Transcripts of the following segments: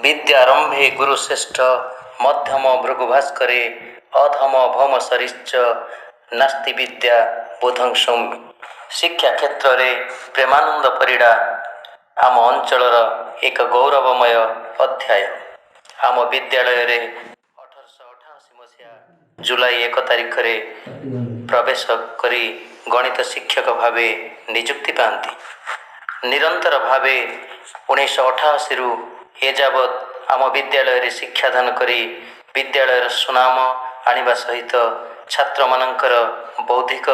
विद्यारंभे गुरुश्रेष्ठ मध्यम भृगुभास्करे अधम भौम सरिश्च नास्ति विद्या बोधं सौम्य। शिक्षा क्षेत्र में प्रेमानंद परिड़ा आम अंचलर एक गौरवमय अध्याय। आम विद्यालय रे 1888 मसीहा जुलाई 1 तारिख रे प्रवेश करी गणित शिक्षक भावे नियुक्ति पाती। निरंतर भावे 1988 रु एजावत आम विद्यालय रे शिक्षादान करी विद्यालय सुनाम आनिबा सहित छात्र मानकर बौद्धिक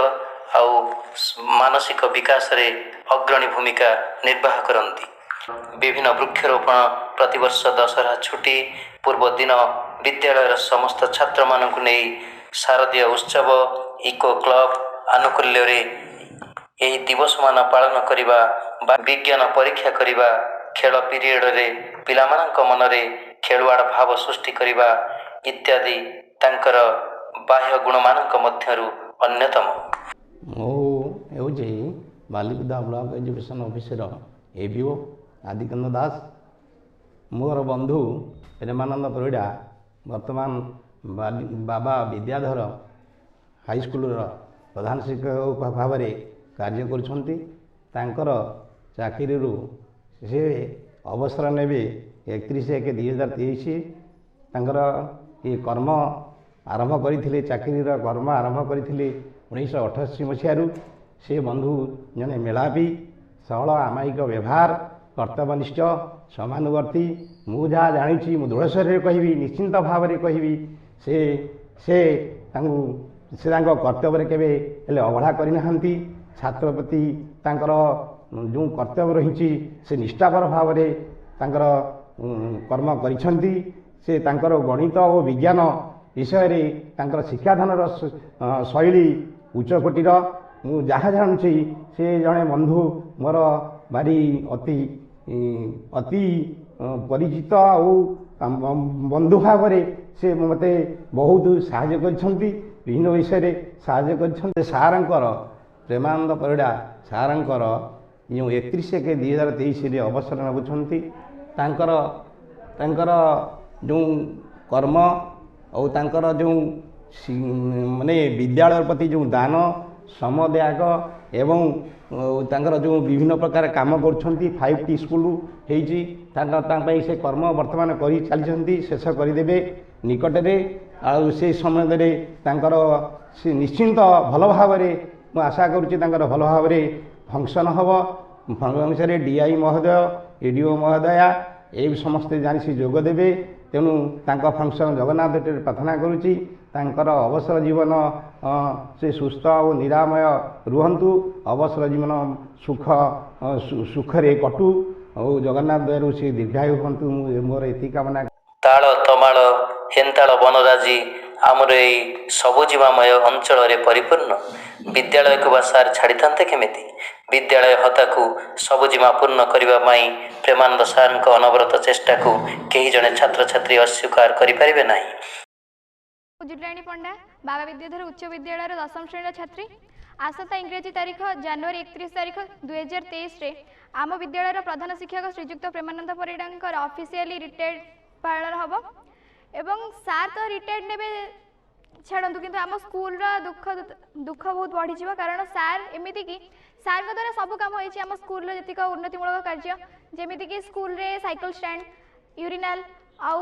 आउ मानसिक विकास रे अग्रणी भूमिका निर्वाह करती। विभिन्न वृक्षरोपण प्रतिवर्ष दशहरा छुट्टी पूर्व दिन विद्यालय समस्त छात्र मानकु नै शारदीय उत्सव इको क्लब आनुकूल्य रे यही दिवस मान पालन करिबा बा विज्ञान परीक्षा करिबा खेल पीरियड रे पिलामानक मनरे खेलुआड़ भाव सृष्टि करिबा इत्यादि तांकर बाह्य गुण मानक मध्यरु अन्यतम। मो हेउजे Balikuda block education officer ABO आदिकन्द दास। मोर बंधु प्रेमानंद परिड़ा वर्तमान बाबा विद्याधर हाईस्कूल प्रधान शिक्षक भाव में कार्य करुछंती। तांकर चाकरी से अवसर नेबे 31/1/2023। तांकर ये कर्म आरंभ करथिले, चाकरी कर्म आरंभ करथिले 1988 मसीहारू। से बंधु जने मेलापी सरल आमायिक व्यवहार कर्तव्यनिष्ठ समानुवर्ती। मु जहाँ जानी मु दृढ़ स्वर कहबी, निश्चिंत भाव में कहबी से कर्तव्य केवे हेले अवहेला करना। छात्र प्रति तांकर जो कर्तव्य रही से निष्ठापर भाव में तांकर कर्म करिसेंती। से तांकर गणित और विज्ञान विषय रे तांकर शिक्षादानर शैली उच्चकोटीर। मु जहाँ जानी से जड़े बंधु मोर भारी अति अति परिचित बंधु भाव से मते बहुत साहाय्य करछंती। विभिन्न विषय रे साहाय्य करछंती। सारंकर प्रेमानंद परिड़ा सारंकर जो 31/1/2023 अवसर नबुछंती। तांकर जो कर्म और तांकर जो माने विद्यालय प्रति जो दान समत्याग एवं तांकर जो विभिन्न प्रकार काम करछंती। 5T स्कूल हेजी से कर्म वर्तमान करी चलछंती, शेष करदेवे निकट में। आ से समय रे तांकर से निश्चिंत भल भाव में मु आशा करुच्ची तांकर भल भाव में फंक्शन हम फंक्शन डीआई महोदय एडीओ महोदया ये समस्ते जानी से जोग देवे। तेणु तांका फंक्शन जगन्नाथ प्रार्थना करुच्ची तांकर अवसर जीवन से सुस्थ और निरामय रुहंतु। अवसर जीवन सुखरे कटु और जगन्नाथ दयारू से दीर्घायु हंतु। मोर एति कामना। ताल तमाल हेन्ताल बनराजी आमर यही सबुजीमामय अंचल रे परिपूर्ण। विद्यालय को बा सार छाड़ी था केमिति? विद्यालय हता को सबुजीमा पूर्ण करने प्रेमानंद सार अनवरत चेष्टा को कई जने छात्र छात्री अस्वीकार करें ना। जुटराणी पंडा बाबा विद्याधर उच्च विद्यालय 10म श्रेणी छात्री। आसंता इंग्रेजी तारीख जनवरी 31 तारीख 2023 रे आम विद्यालय प्रधान शिक्षक श्रीजुक्त प्रेमानंद परिड़ा ऑफिशियली रिटायर्ड पालन हम। एवं सार तो रिटायर्ड ने छाड़ू कि आम स्कूल दुख बहुत बढ़ी कारण सार एमती कि सार द्वारा सब कम होम स्कूल जीक उन्नतिमूलक कार्य जमीक कि स्कूल रे साइकिल स्टैंड यूरिनाल आउ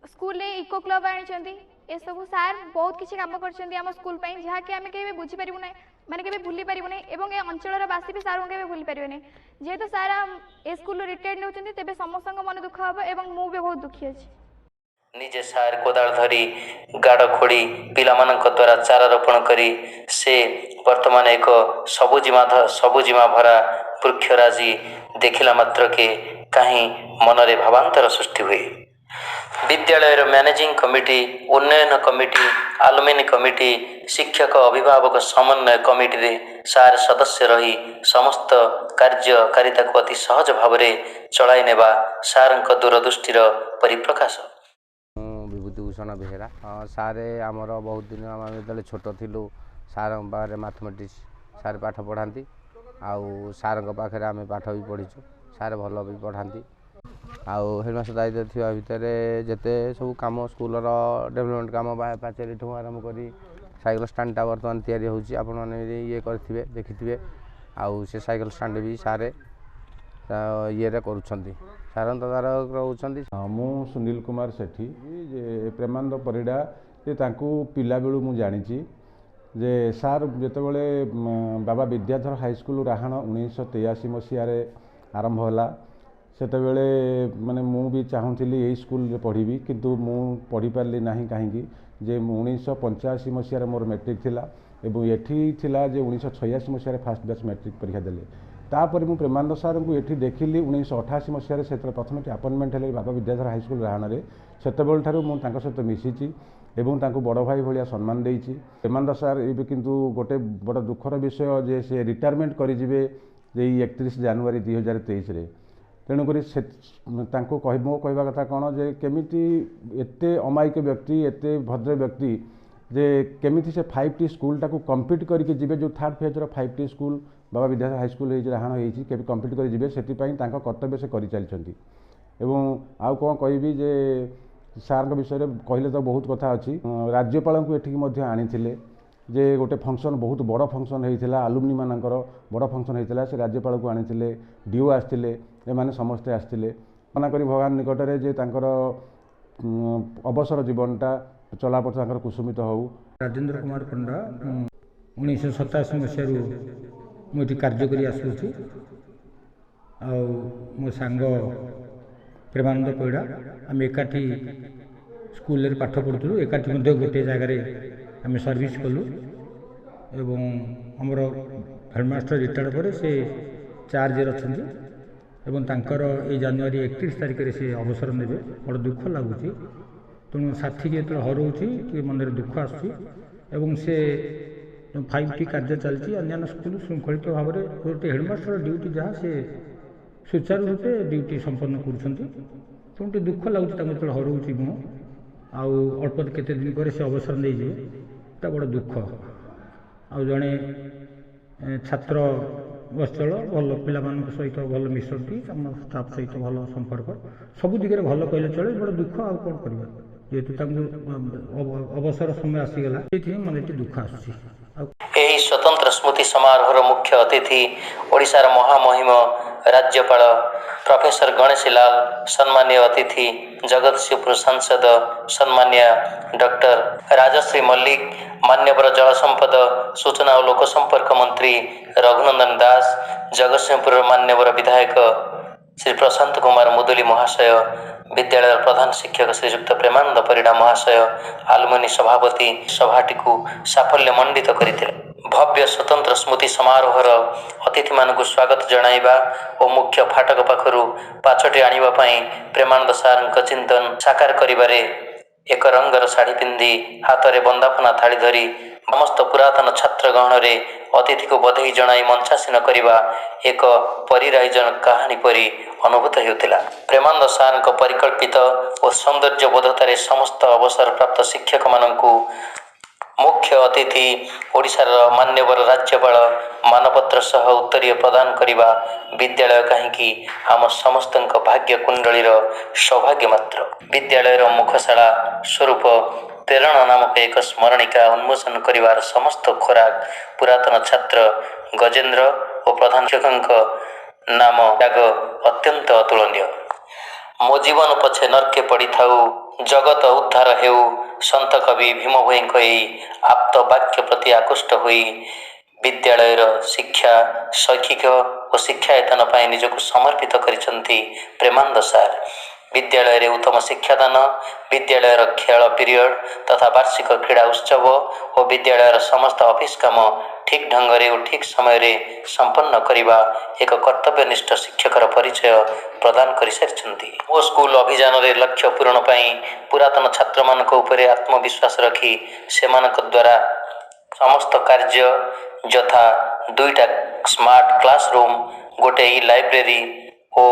स्कूल रे इको क्लब आनी ए सब सार बहुत किसी काम कर स्कूल जहाँकि आम के बुझीपारू ना माने के भूली पारू ना। एवं ए अंचल बासी भी सार के भूली पारे ना। जेहेतु सार ए स्कूल रिटायर्ड नौकरी तेज समस्त मन दुख हम और मुझे भी बहुत दुखी अच्छी। निजे सार कोदाल धरी गाड़ खोड़ी पिलामानक द्वारा चारा रोपण करी से वर्तमान एक सबुजिमा भरा वृक्षराजी देखिला मात्र के कहीं मनरे भावांतर सृष्टि हुए। विद्यालय मैनेजिंग कमिटी, उन्नयन कमिटी, आलुमिनी कमिटी, शिक्षक अभिभावक समन्वय कमिटी रे सार सदस्य रही समस्त कार्यकारिता को अति सहज भाव में चलाई नेबा सार दूरदृष्टिर परिप्रकाश। विभूतिभूषण बेहेरा सारे आमर बहुत दिन आम जो छोट थिलु सार पाखे मैथमेटिक्स सार पाठ पढ़ाती आउ सार पाखे आम पाठ भी पढ़ीचु। सार भल भी पढ़ाती ଆଉ ହେଡ଼ମାଷ୍ଟର ଦାୟିତ୍ୱ ଥିବା ଭିତରେ ଯେତେ ସବୁ କାମ ସ୍କୁଲର ଡେଭଲପମେଣ୍ଟ କାମ ବା ପାଚେରୀଠୁ ଆରମ୍ଭ କରି ସାଇକେଲ ଷ୍ଟାଣ୍ଡଟା ବର୍ତ୍ତମାନ ତିଆରି ହେଉଛି, ଆପଣମାନେ ଇଏ କରିଥିବେ ଦେଖିଥିବେ। ଆଉ ସେ ସାଇକେଲ ଷ୍ଟାଣ୍ଡ ବି ସାରେ ଇଏରେ କରୁଛନ୍ତି, ତଦାରଖ ରହୁଛନ୍ତି। ମୁଁ ସୁନୀଲ କୁମାର ସେଠୀ ଯେ ପ୍ରେମାନନ୍ଦ ପରିଡ଼ା ଯେ ତାଙ୍କୁ ପିଲାବେଳୁ ମୁଁ ଜାଣିଛି ଯେ ସାର୍ ଯେତେବେଳେ ବାବା ବିଦ୍ୟାଧର ହାଇସ୍କୁଲ ରାହାଣ 1983 ମସିହାରେ ଆରମ୍ଭ ହେଲା, ସେତେବେଳେ ମାନେ ମୁଁ ବି ଚାହୁଁଥିଲି ଏଇ ସ୍କୁଲରେ ପଢ଼ିବି, କିନ୍ତୁ ମୁଁ ପଢ଼ିପାରିଲି ନାହିଁ। କାହିଁକି ଯେ 1985 ମସିହାରେ ମୋର ମେଟ୍ରିକ୍ ଥିଲା ଏବଂ ଏଠି ଥିଲା ଯେ 1986 ମସିହାରେ ଫାଷ୍ଟ ବ୍ୟାଚ୍ ମେଟ୍ରିକ୍ ପରୀକ୍ଷା ଦେଲେ। ତାପରେ ମୁଁ ପ୍ରେମାନନ୍ଦ ସାର୍ଙ୍କୁ ଏଠି ଦେଖିଲି 1988 ମସିହାରେ, ସେତେବେଳେ ପ୍ରଥମେ ଆପଏଣ୍ଟମେଣ୍ଟ ହେଲେ ବାବା ବିଦ୍ୟାଧର ହାଇସ୍କୁଲ ରାହାଣରେ। ସେତେବେଳେ ଠାରୁ ମୁଁ ତାଙ୍କ ସହିତ ମିଶିଛି ଏବଂ ତାଙ୍କୁ ବଡ଼ ଭାଇ ଭଳିଆ ସମ୍ମାନ ଦେଇଛି। ପ୍ରେମାନନ୍ଦ ସାର୍ ଏବେ କିନ୍ତୁ ଗୋଟେ ବଡ଼ ଦୁଃଖର ବିଷୟ ଯେ ସେ ରିଟାୟାରମେଣ୍ଟ କରିଯିବେ ଏଇ 31 ଜାନୁଆରୀ 2023ରେ। ତେଣୁକରି ସେ ତାଙ୍କୁ ମୋ କହିବା କଥା କ'ଣ ଯେ କେମିତି ଏତେ ଅମାୟିକ ବ୍ୟକ୍ତି, ଏତେ ଭଦ୍ର ବ୍ୟକ୍ତି ଯେ କେମିତି ସେ 5T ସ୍କୁଲଟାକୁ କମ୍ପ୍ଲିଟ୍ କରିକି ଯିବେ, ଯେଉଁ ଥାର୍ଡ଼ ଫେଜ୍ର 5T ସ୍କୁଲ ବାବା ବିଦ୍ୟାଧର ହାଇସ୍କୁଲ ହେଇଛି ରାହାଣ ହେଇଛି, କେବେ କମ୍ପ୍ଲିଟ୍ କରି ଯିବେ, ସେଥିପାଇଁ ତାଙ୍କ କର୍ତ୍ତବ୍ୟ ସେ କରିଚାଲିଛନ୍ତି। ଏବଂ ଆଉ କ'ଣ କହିବି ଯେ ସାର୍ଙ୍କ ବିଷୟରେ କହିଲେ ତ ବହୁତ କଥା ଅଛି। ରାଜ୍ୟପାଳଙ୍କୁ ଏଠିକି ମଧ୍ୟ ଆଣିଥିଲେ ଯେ ଗୋଟେ ଫଙ୍କସନ୍, ବହୁତ ବଡ଼ ଫଙ୍କସନ୍ ହେଇଥିଲା, ଆଲୁମିନି ମାନଙ୍କର ବଡ଼ ଫଙ୍କସନ୍ ହେଇଥିଲା, ସେ ରାଜ୍ୟପାଳକୁ ଆଣିଥିଲେ, ଡିଓ ଆସିଥିଲେ, ଏମାନେ ସମସ୍ତେ ଆସିଥିଲେ। ମନା କରି ଭଗବାନ ନିକଟରେ ଯେ ତାଙ୍କର ଅବସର ଜୀବନଟା ଚଲାପଥ ତାଙ୍କର କୁସୁମିତ ହେଉ। ରାଜେନ୍ଦ୍ର କୁମାର ପଣ୍ଡା 1987 ମସିହାରୁ ମୁଁ ଏଠି କାର୍ଯ୍ୟ କରି ଆସୁଅଛି। ଆଉ ମୋ ସାଙ୍ଗ ପ୍ରେମାନନ୍ଦ ପରିଡ଼ା, ଆମେ ଏକାଠି ସ୍କୁଲରେ ପାଠ ପଢ଼ୁଥିଲୁ, ଏକାଠି ମଧ୍ୟ ଗୋଟିଏ ଜାଗାରେ ଆମେ ସର୍ଭିସ୍ କଲୁ। ଏବଂ ଆମର ହେଡ଼ମାଷ୍ଟର ରିଟାୟାର୍ଡ଼ ପରେ ସେ ଚାର୍ଜରେ ଅଛନ୍ତି ଏବଂ ତାଙ୍କର ଏଇ ଜାନୁଆରୀ 31 ତାରିଖରେ ସେ ଅବସର ନେବେ। ବଡ଼ ଦୁଃଖ ଲାଗୁଛି, ତେଣୁ ସାଥୀକି ଯେତେବେଳେ ହରଉଛି ଟିକେ ମନରେ ଦୁଃଖ ଆସୁଛି। ଏବଂ ସେ 5T କାର୍ଯ୍ୟ ଚାଲିଛି, ଅନ୍ୟାନ୍ୟ ସ୍କୁଲ ଶୃଙ୍ଖଳିତ ଭାବରେ ଗୋଟେ ହେଡ଼ମାଷ୍ଟର ଡ୍ୟୁଟି ଯାହା ସେ ସୁଚାରୁ ରୂପେ ଡ୍ୟୁଟି ସମ୍ପନ୍ନ କରୁଛନ୍ତି। ତେଣୁ ଟିକେ ଦୁଃଖ ଲାଗୁଛି ତାଙ୍କୁ ଯେତେବେଳେ ହରଉଛି ମୁଁ। ଆଉ ଅଳ୍ପ କେତେ ଦିନ ପରେ ସେ ଅବସର ନେଇଯିବେ, ଏଟା ବଡ଼ ଦୁଃଖ। ଆଉ ଜଣେ ଛାତ୍ର ବତ୍ସଳ, ଭଲ ପିଲାମାନଙ୍କ ସହିତ ଭଲ ମିଶନ୍ତି, ଆମ ଷ୍ଟାଫ୍ ସହିତ ଭଲ ସମ୍ପର୍କ, ସବୁ ଦିଗରେ ଭଲ କହିଲେ ଚଳେ। ବଡ଼ ଦୁଃଖ, ଆଉ କ'ଣ କରିବା, ଯେହେତୁ ତାଙ୍କୁ ଅବସର ସମୟ ଆସିଗଲା, ସେଇଥିପାଇଁ ମନେ ଟିକେ ଦୁଃଖ ଆସୁଛି। ଏହି ସ୍ୱତନ୍ତ୍ର ସ୍ମୃତି ସମାରୋହର ମୁଖ୍ୟ ଅତିଥି ଓଡ଼ିଶାର ମହାମହିମ ରାଜ୍ୟପାଳ ପ୍ରଫେସର ଗଣେଶୀ ଲାଲ, ସମ୍ମାନୀୟ ଅତିଥି ଜଗତସିଂହପୁର ସାଂସଦ ସମ୍ମାନୀୟ ଡକ୍ଟର ରାଜଶ୍ରୀ ମଲ୍ଲିକ, ମାନ୍ୟବର ଜଳସମ୍ପଦ ସୂଚନା ଓ ଲୋକସମ୍ପର୍କ ମନ୍ତ୍ରୀ ରଘୁନନ୍ଦନ ଦାସ, ଜଗତସିଂହପୁରର ମାନ୍ୟବର ବିଧାୟକ ଶ୍ରୀ ପ୍ରଶାନ୍ତ କୁମାର ମୁଦୁଲି ମହାଶୟ, ବିଦ୍ୟାଳୟର ପ୍ରଧାନ ଶିକ୍ଷକ ଶ୍ରୀଯୁକ୍ତ ପ୍ରେମାନନ୍ଦ ପରିଡ଼ା ମହାଶୟ, ଆଲୁମିନି ସଭାପତି ସଭାଟିକୁ ସାଫଲ୍ୟ ମଣ୍ଡିତ କରିଥିଲେ। ଭବ୍ୟ ସ୍ୱତନ୍ତ୍ର ସ୍ମୃତି ସମାରୋହର ଅତିଥିମାନଙ୍କୁ ସ୍ୱାଗତ ଜଣାଇବା ଓ ମୁଖ୍ୟ ଫାଟକ ପାଖରୁ ପାଛୋଟି ଆଣିବା ପାଇଁ ପ୍ରେମାନନ୍ଦ ସାର୍ଙ୍କ ଚିନ୍ତନ ସାକାର କରିବାରେ ଏକ ରଙ୍ଗର ଶାଢ଼ୀ ପିନ୍ଧି ହାତରେ ବନ୍ଦାପନା ଥାଳି ଧରି ସମସ୍ତ ପୁରାତନ ଛାତ୍ର ଗହଣରେ ଅତିଥିକୁ ବଧେଇ ଜଣାଇ ମଞ୍ଚାସୀନ କରିବା ଏକ ପରିରାଇଜନ କାହାଣୀ ପରି ଅନୁଭୂତ ହେଉଥିଲା। ପ୍ରେମାନନ୍ଦ ସାର୍ଙ୍କ ପରିକଳ୍ପିତ ଓ ସୌନ୍ଦର୍ଯ୍ୟବୋଧତାରେ ସମସ୍ତ ଅବସରପ୍ରାପ୍ତ ଶିକ୍ଷକମାନଙ୍କୁ ମୁଖ୍ୟ ଅତିଥି ଓଡ଼ିଶାର ମାନ୍ୟବର ରାଜ୍ୟପାଳ ମାନପତ୍ର ସହ ଉତ୍ତରୀୟ ପ୍ରଦାନ କରିବା ବିଦ୍ୟାଳୟ କାହିଁକି ଆମ ସମସ୍ତଙ୍କ ଭାଗ୍ୟ କୁଣ୍ଡଳୀର ସୌଭାଗ୍ୟ ମାତ୍ର। ବିଦ୍ୟାଳୟର ମୁଖଶାଳା ସ୍ୱରୂପ ପ୍ରେରଣା ନାମକ ଏକ ସ୍ମରଣିକା ଉନ୍ମୋଚନ କରିବାର ସମସ୍ତ ଖୋରାକ ପୁରାତନ ଛାତ୍ର ଗଜେନ୍ଦ୍ର ଓ ପ୍ରଧାନ ଶିକ୍ଷକଙ୍କ ନାମ ତ୍ୟାଗ ଅତ୍ୟନ୍ତ ଅତୁଳନୀୟ। ମୋ ଜୀବନ ପଛେ ନର୍କେ ପଡ଼ିଥାଉ, ଜଗତ ଉଦ୍ଧାର ହେଉ, ସନ୍ଥ କବି ଭୀମ ଭୋଇଙ୍କ ଏହି ଆପ୍ତ ବାକ୍ୟ ପ୍ରତି ଆକୃଷ୍ଟ ହୋଇ ବିଦ୍ୟାଳୟର ଶିକ୍ଷା, ଶୈକ୍ଷିକ ଓ ଶିକ୍ଷାୟତନ ପାଇଁ ନିଜକୁ ସମର୍ପିତ କରିଛନ୍ତି ପ୍ରେମାନନ୍ଦ ସାର୍। ବିଦ୍ୟାଳୟରେ ଉତ୍ତମ ଶିକ୍ଷାଦାନ, ବିଦ୍ୟାଳୟର ଖେଳ ପିରିୟଡ଼ ତଥା ବାର୍ଷିକ କ୍ରୀଡ଼ା ଉତ୍ସବ ଓ ବିଦ୍ୟାଳୟର ସମସ୍ତ ଅଫିସ କାମ ଠିକ୍ ଢଙ୍ଗରେ ଓ ଠିକ୍ ସମୟରେ ସମ୍ପନ୍ନ କରିବା ଏକ କର୍ତ୍ତବ୍ୟନିଷ୍ଠ ଶିକ୍ଷକର ପରିଚୟ ପ୍ରଦାନ କରିସାରିଛନ୍ତି। ମୋ ସ୍କୁଲ ଅଭିଯାନରେ ଲକ୍ଷ୍ୟ ପୂରଣ ପାଇଁ ପୁରାତନ ଛାତ୍ରମାନଙ୍କ ଉପରେ ଆତ୍ମବିଶ୍ୱାସ ରଖି ସେମାନଙ୍କ ଦ୍ୱାରା ସମସ୍ତ କାର୍ଯ୍ୟ ଯଥା 2ଟା ସ୍ମାର୍ଟ କ୍ଲାସରୁମ୍, ଗୋଟେ ଲାଇବ୍ରେରୀ ଓ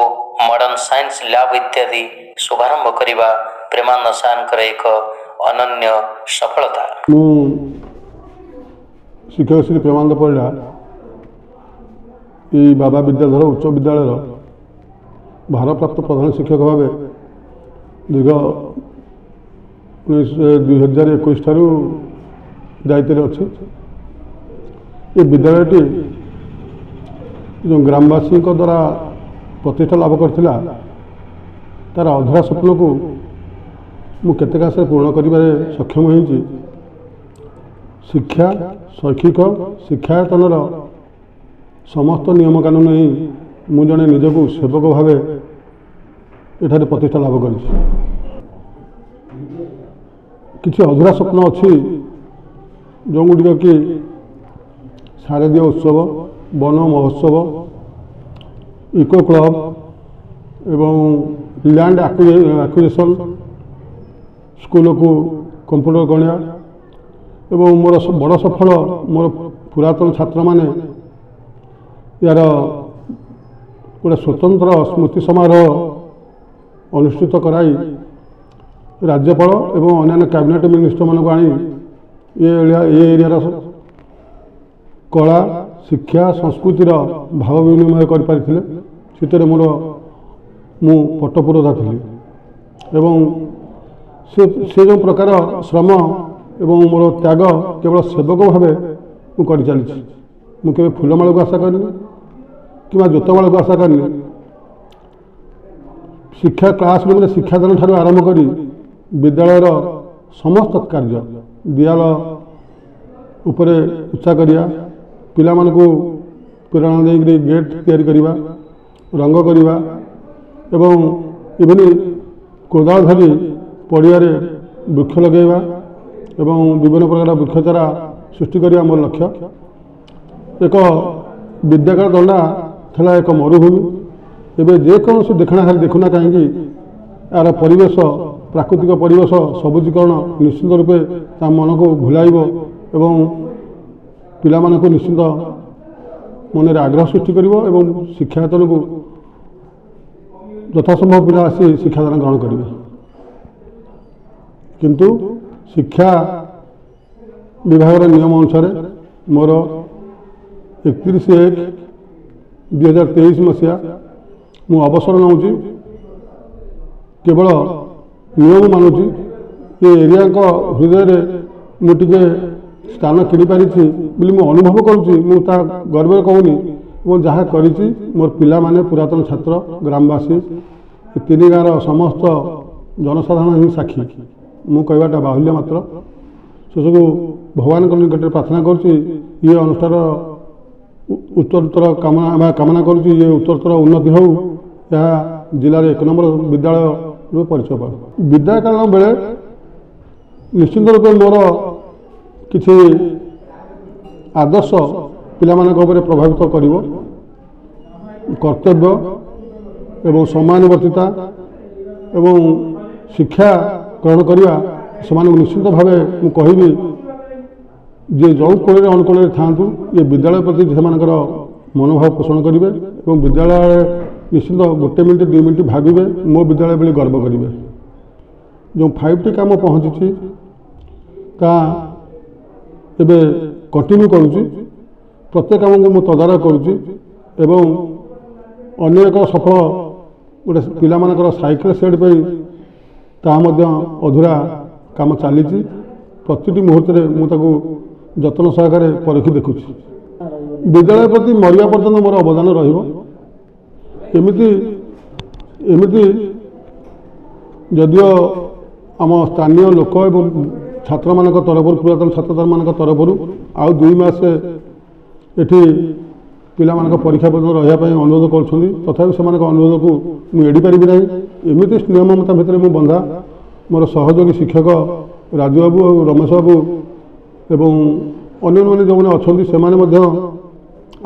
ମଡର୍ଣ୍ଣ ସାଇନ୍ସ ଲ୍ୟାବ୍ ଇତ୍ୟାଦି ଶୁଭାରମ୍ଭ କରିବା ପ୍ରେମାନନ୍ଦ ସାର୍ଙ୍କର ଏକ ଅନନ୍ୟ ସଫଳତା। ମୁଁ ଶିକ୍ଷକ ଶ୍ରୀ ପ୍ରେମାନନ୍ଦ ପରିଡ଼ା ଏଇ ବାବା ବିଦ୍ୟାଧର ଉଚ୍ଚ ବିଦ୍ୟାଳୟର ଭାରପ୍ରାପ୍ତ ପ୍ରଧାନ ଶିକ୍ଷକ ଭାବେ ଦୀର୍ଘ 2021 ଠାରୁ ଦାୟିତ୍ୱରେ ଅଛି। ଏ ବିଦ୍ୟାଳୟଟି ଯେଉଁ ଗ୍ରାମବାସୀଙ୍କ ଦ୍ୱାରା ପ୍ରତିଷ୍ଠା ଲାଭ କରିଥିଲା ତାର ଅଧୁରା ସ୍ୱପ୍ନକୁ ମୁଁ କେତେ କାଶରେ ପୂରଣ କରିବାରେ ସକ୍ଷମ ହୋଇଛି। ଶିକ୍ଷା ଶୈକ୍ଷିକ ଶିକ୍ଷାୟତନର ସମସ୍ତ ନିୟମକାନୁନ ନେଇ ମୁଁ ଜଣେ ନିଜକୁ ସେବକ ଭାବେ ଏଠାରେ ପ୍ରତିଷ୍ଠା ଲାଭ କରିଛି। କିଛି ଅଧୁରା ସ୍ୱପ୍ନ ଅଛି ଯେଉଁଗୁଡ଼ିକ କି ଶାରଦୀୟ ଉତ୍ସବ, ବନ ମହୋତ୍ସବ, ଇକୋ କ୍ଲବ ଏବଂ ଲ୍ୟାଣ୍ଡ ଆକ୍ୱିଜିସନ୍, ସ୍କୁଲକୁ କମ୍ପ୍ୟୁଟର ଗଣିବା ଏବଂ ମୋର ବଡ଼ ସଫଳ ମୋର ପୁରାତନ ଛାତ୍ରମାନେ ଏହାର ଗୋଟେ ସ୍ୱତନ୍ତ୍ର ସ୍ମୃତି ସମାରୋହ ଅନୁଷ୍ଠିତ କରାଇ ରାଜ୍ୟପାଳ ଏବଂ ଅନ୍ୟାନ୍ୟ କ୍ୟାବିନେଟ୍ ମିନିଷ୍ଟରମାନଙ୍କୁ ଆଣି ଏ ଏରିଆର କଳା ଶିକ୍ଷା ସଂସ୍କୃତିର ଭାବ ବିନିମୟ କରିପାରିଥିଲେ। ସେଥିରେ ମୁଁ ପଟପୁରୋଧା ଥିଲି ଏବଂ ସେ ଯେଉଁ ପ୍ରକାର ଶ୍ରମ ଏବଂ ମୋର ତ୍ୟାଗ କେବଳ ସେବକ ଭାବେ ମୁଁ କରିଚାଲିଛି। ମୁଁ କେବେ ଫୁଲମାଳକୁ ଆଶା କରିନି କିମ୍ବା ଜୋତମାଳକୁ ଆଶା କରିନି। ଶିକ୍ଷା କ୍ଲାସ୍ ରୁମ୍ରେ ଶିକ୍ଷାଦାନ ଠାରୁ ଆରମ୍ଭ କରି ବିଦ୍ୟାଳୟର ସମସ୍ତ କାର୍ଯ୍ୟ, ଦିଆଲ ଉପରେ ଉଚ୍ଚା କରିବା, ପିଲାମାନଙ୍କୁ ପ୍ରେରଣା ଦେଇକରି ଗେଟ୍ ତିଆରି କରିବା, ରଙ୍ଗ କରିବା ଏବଂ ଇଭେନ୍ କୋଦାଳ ଧରି ପଡ଼ିଆରେ ବୃକ୍ଷ ଲଗାଇବା ଏବଂ ବିଭିନ୍ନ ପ୍ରକାର ବୃକ୍ଷଚାରା ସୃଷ୍ଟି କରିବା ମୋର ଲକ୍ଷ୍ୟ। ଏକ ବିଦ୍ୟାଳୟ ଦଣ୍ଡା ଥିଲା ଏକ ମରୁଭୂମି। ଏବେ ଯେକୌଣସି ଦେଖୁନା କାହିଁକି ଏହାର ପରିବେଶ, ପ୍ରାକୃତିକ ପରିବେଶ ସବୁଜୀକରଣ ନିଶ୍ଚିତ ରୂପେ ତା ମନକୁ ଭୁଲାଇବ ଏବଂ ପିଲାମାନଙ୍କୁ ନିଶ୍ଚିତ ମନରେ ଆଗ୍ରହ ସୃଷ୍ଟି କରିବ ଏବଂ ଶିକ୍ଷାୟତନକୁ ଯଥାସମ୍ଭବ ପିଲା ଆସି ଶିକ୍ଷାଦାନ ଗ୍ରହଣ କରିବେ। କିନ୍ତୁ ଶିକ୍ଷା ବିଭାଗର ନିୟମ ଅନୁସାରେ ମୋର 31/1/2023 ମସିହା ମୁଁ ଅବସର ନେଉଛି। କେବଳ ନିୟମ ମାନୁଛି। ଏ ଏରିଆଙ୍କ ହୃଦୟରେ ମୁଁ ଟିକେ ସ୍ଥାନ କିଣିପାରିଛି ବୋଲି ମୁଁ ଅନୁଭବ କରୁଛି। ମୁଁ ତା ଗର୍ବରେ କହୁନି ଏବଂ ଯାହା କରିଛି ମୋର ପିଲାମାନେ, ପୁରାତନ ଛାତ୍ର, ଗ୍ରାମବାସୀ, ଏ ତିନି ଗାଁର ସମସ୍ତ ଜନସାଧାରଣ ହିଁ ସାକ୍ଷୀ। ମୁଁ କହିବାଟା ବାହୁଲ୍ୟ ମାତ୍ର। ସେସବୁ ଭଗବାନଙ୍କ ନିକଟରେ ପ୍ରାର୍ଥନା କରୁଛି ଇଏ ଅନୁଷ୍ଠାନର ଉତ୍ତରୋତ୍ତର କାମନା କରୁଛି ଇଏ ଉତ୍ତରୋତ୍ତର ଉନ୍ନତି ହେଉ, ଏହା ଜିଲ୍ଲାରେ 1 ନମ୍ବର ବିଦ୍ୟାଳୟ ରୂପେ ପରିଚୟ ପାଉ। ବିଦ୍ୟାଳୟ କାଳ ବେଳେ ନିଶ୍ଚିନ୍ତ ରୂପେ ମୋର କିଛି ଆଦର୍ଶ ପିଲାମାନଙ୍କ ଉପରେ ପ୍ରଭାବିତ କରିବ। କର୍ତ୍ତବ୍ୟ ଏବଂ ସମାନୁବର୍ତ୍ତିତା ଏବଂ ଶିକ୍ଷା ଗ୍ରହଣ କରିବା ସେମାନଙ୍କୁ ନିଶ୍ଚିତ ଭାବେ ମୁଁ କହିବି ଯେ ଯେଉଁ କୋଣରେ ଅନୁକୋଣରେ ଥାଆନ୍ତୁ ଏ ବିଦ୍ୟାଳୟ ପ୍ରତି ସେମାନଙ୍କର ମନୋଭାବ ପୋଷଣ କରିବେ ଏବଂ ବିଦ୍ୟାଳୟରେ ନିଶ୍ଚିତ 1 ମିନିଟ୍ 2 ମିନିଟ୍ ଭାବିବେ, ମୋ ବିଦ୍ୟାଳୟ ବୋଲି ଗର୍ବ କରିବେ। ଯେଉଁ 5ଟି କାମ ପହଞ୍ଚିଛି ତାହା ଏବେ କଣ୍ଟିନ୍ୟୁ କରୁଛି। ପ୍ରତ୍ୟେକ କାମକୁ ମୁଁ ତଦାରଖ କରୁଛି ଏବଂ ଅନ୍ୟ ଏକ ସଫଳ ଗୋଟେ ପିଲାମାନଙ୍କର ସାଇକେଲ ସେଟ୍ ପାଇଁ ତାହା ମଧ୍ୟ ଅଧୁରା କାମ ଚାଲିଛି। ପ୍ରତିଟି ମୁହୂର୍ତ୍ତରେ ମୁଁ ତାକୁ ଯତ୍ନ ସହକାରେ ପରଖି ଦେଖୁଛି। ବିଦ୍ୟାଳୟ ପ୍ରତି ମରିବା ପର୍ଯ୍ୟନ୍ତ ମୋର ଅବଦାନ ରହିବ। ଏମିତି ଯଦିଓ ଆମ ସ୍ଥାନୀୟ ଲୋକ ଏବଂ ଛାତ୍ରମାନଙ୍କ ତରଫରୁ, ପୁରାତନ ଛାତ୍ରମାନଙ୍କ ତରଫରୁ ଆଉ 2 ମାସ ଏଠି ପିଲାମାନଙ୍କ ପରୀକ୍ଷା ପର୍ଯ୍ୟନ୍ତ ରହିବା ପାଇଁ ଅନୁରୋଧ କରୁଛନ୍ତି, ତଥାପି ସେମାନଙ୍କ ଅନୁରୋଧକୁ ମୁଁ ଏଡ଼ି ପାରିବି ନାହିଁ। ଏମିତି ନିୟମତା ଭିତରେ ମୁଁ ବନ୍ଧା। ମୋର ସହଯୋଗୀ ଶିକ୍ଷକ ରାଜୁ ବାବୁ ଆଉ ରମେଶ ବାବୁ ଏବଂ ଅନ୍ୟମାନେ ଯେଉଁମାନେ ଅଛନ୍ତି ସେମାନେ ମଧ୍ୟ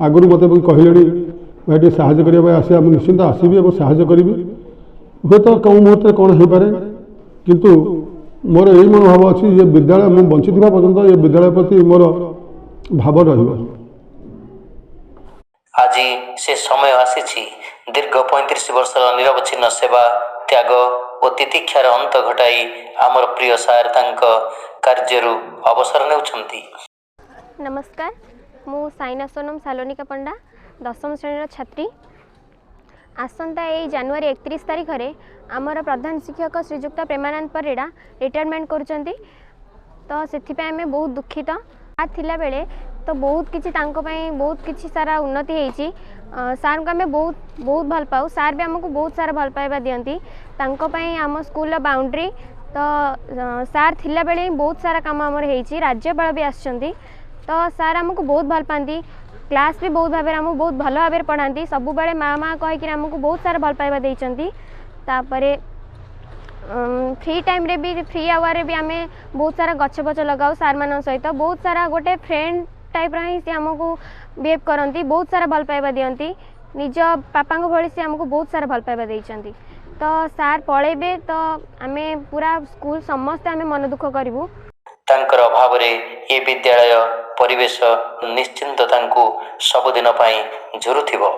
ଆଗରୁ ମୋତେ ବି କହିଲେଣି ଭାଇ ଟିକେ ସାହାଯ୍ୟ କରିବା ପାଇଁ ଆସିବା। ମୁଁ ନିଶ୍ଚିନ୍ତ ଆସିବି ଏବଂ ସାହାଯ୍ୟ କରିବି। ହୁଏତ କେଉଁ ମୁହୂର୍ତ୍ତରେ କ'ଣ ହୋଇପାରେ, କିନ୍ତୁ ମୋର ଏଇ ମନୋଭାବ ଅଛି ଏ ବିଦ୍ୟାଳୟ ମୁଁ ବଞ୍ଚିଥିବା ପର୍ଯ୍ୟନ୍ତ ଏ ବିଦ୍ୟାଳୟ ପ୍ରତି ମୋର ଭାବ ରହିବ। ଆଜି ସେ ସମୟ ଆସିଛି ଦୀର୍ଘ 35 ବର୍ଷର ନିରବଚ୍ଛିନ୍ନ ସେବା, ତ୍ୟାଗ ଓ ତିତିକ୍ଷାର ଅନ୍ତ ଘଟାଇ ଆମର ପ୍ରିୟ ସାର୍ ତାଙ୍କ କାର୍ଯ୍ୟରୁ ଅବସର ନେଉଛନ୍ତି। ନମସ୍କାର, ମୁଁ ସାଇନା ସୋନମ ସାଲୋନିକା ପଣ୍ଡା, 10ମ ଶ୍ରେଣୀର ଛାତ୍ରୀ। आसंता ए जनवरी 31 तारिख रे आमर प्रधान शिक्षक श्रीजुक्त प्रेमानंद परिड़ा रिटायरमेंट करुँच तो से आम बहुत दुखित थिला बेले तो बहुत किसी बहुत किसी सारा उन्नति होती सार को आम बहुत बहुत भल पाऊ सार भी आमको बहुत सारा भल पाइबा दियंती आम स्कूल बाउंड्री तो सार थिला बेले ही बहुत सारा काम आमर होती राज्यपाल भी आसछंती तो सार आमको बहुत भल पाती क्लास भी बहुत भाव आमको बहुत भल भाव पढ़ाती सब बेले माँ माँ कहीकि आमको बहुत सारा भल पाइबा देइचंती तापरे फ्री टाइम रे भी फ्री आवर रे भी आम बहुत सारा गछ पछ लगाऊ सार मान सहित बहुत सारा गोटे फ्रेंड टाइप रही सी आमको बिहेव करती बहुत सारा भल पाइबा दियंती निज पापा भली सी आमको बहुत सारा भल पाइबा देइचंती तो सार पळेबे तो आमे पूरा स्कूल समस्ते आमे मन दुख करिवु तांकर अभाव रे ये विद्यालय परिवेश निश्चिंत तांको सबुदिन पई झुरुथिबो।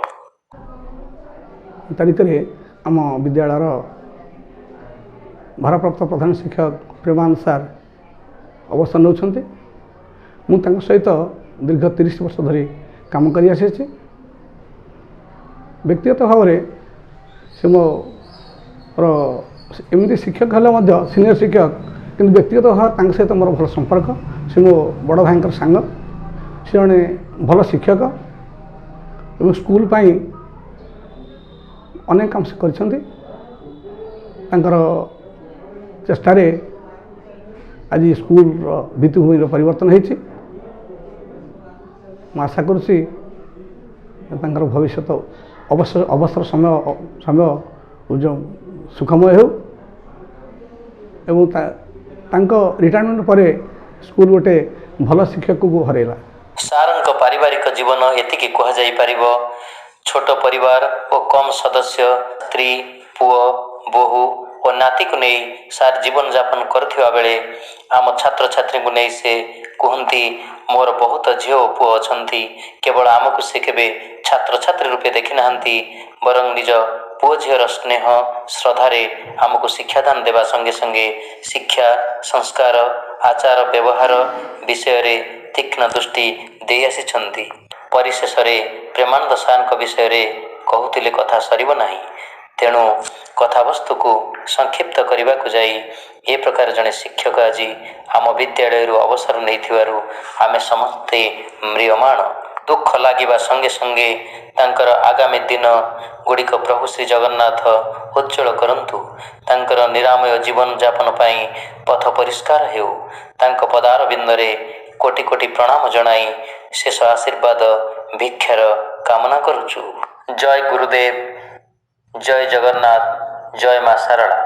तारिख रे आम विद्यालयर भारप्राप्त प्रधान शिक्षक प्रेमानंद सार अवसर नौछन्ते मु तांको सहित दीर्घ 30 वर्ष धरी काम करि आसे व्यक्तिगत भाव में से मोर एमती शिक्षक हेल्ले सीनियर शिक्षक किंतु व्यक्तिगत भाव सहित मोर भल संपर्क से मो बड़ भाई सांग से जड़े भल शिक्षक और स्कूल पाई अनेक काम से कर चेष्टार आज स्कूल भित्तिभूमि परिवर्तन होती आशा करुँची भविष्य अवसर समय सुखमय हो रिटायरमेंट पर स्कूल गोटे भल शिक्षक को हरैला। सारंक पारिवारिक जीवन एतिकी कह जाई परिबो छोट परिवार और कम सदस्य स्त्री पुओ बोहू और नाती को नहीं सार जीवन यापन करथिबा बेले आम छात्र छात्री को नहीं से कहती मोर बहुत झील और पुओ अछंती केवल आमको से केबे छात्र छात्री रूपे देखि नाहंती बरं निज पुओ झीर स्नेह श्रद्धारे आमको शिक्षादान देवा संगे संगे शिक्षा संस्कार आचार व्यवहार विषय रे तीक्ष्ण दृष्टि दे आसिछंती। परिशेष प्रेमानंद सार विषय रे कहूतिले कथा सरिब नाही तेणु कथावस्तु को संक्षिप्त करने को जाई ए प्रकार जड़े शिक्षक आज आम विद्यालय अवसर नहीं आमे समस्ते म्रियमाण दुख लगे संगे संगे तांकर आगामी दिन गुड़िक प्रभु श्री जगन्नाथ उज्जवल करंतु तांकर निरामय जीवन यापन पाई पथ परिष्कार हेउ तांक पदार बिंदरे कोटि कोटि प्रणाम जनाई शेष आशीर्वाद भिक्षार कामना करुचु। जय गुरुदेव, जय जगन्नाथ, जय मां शारदा।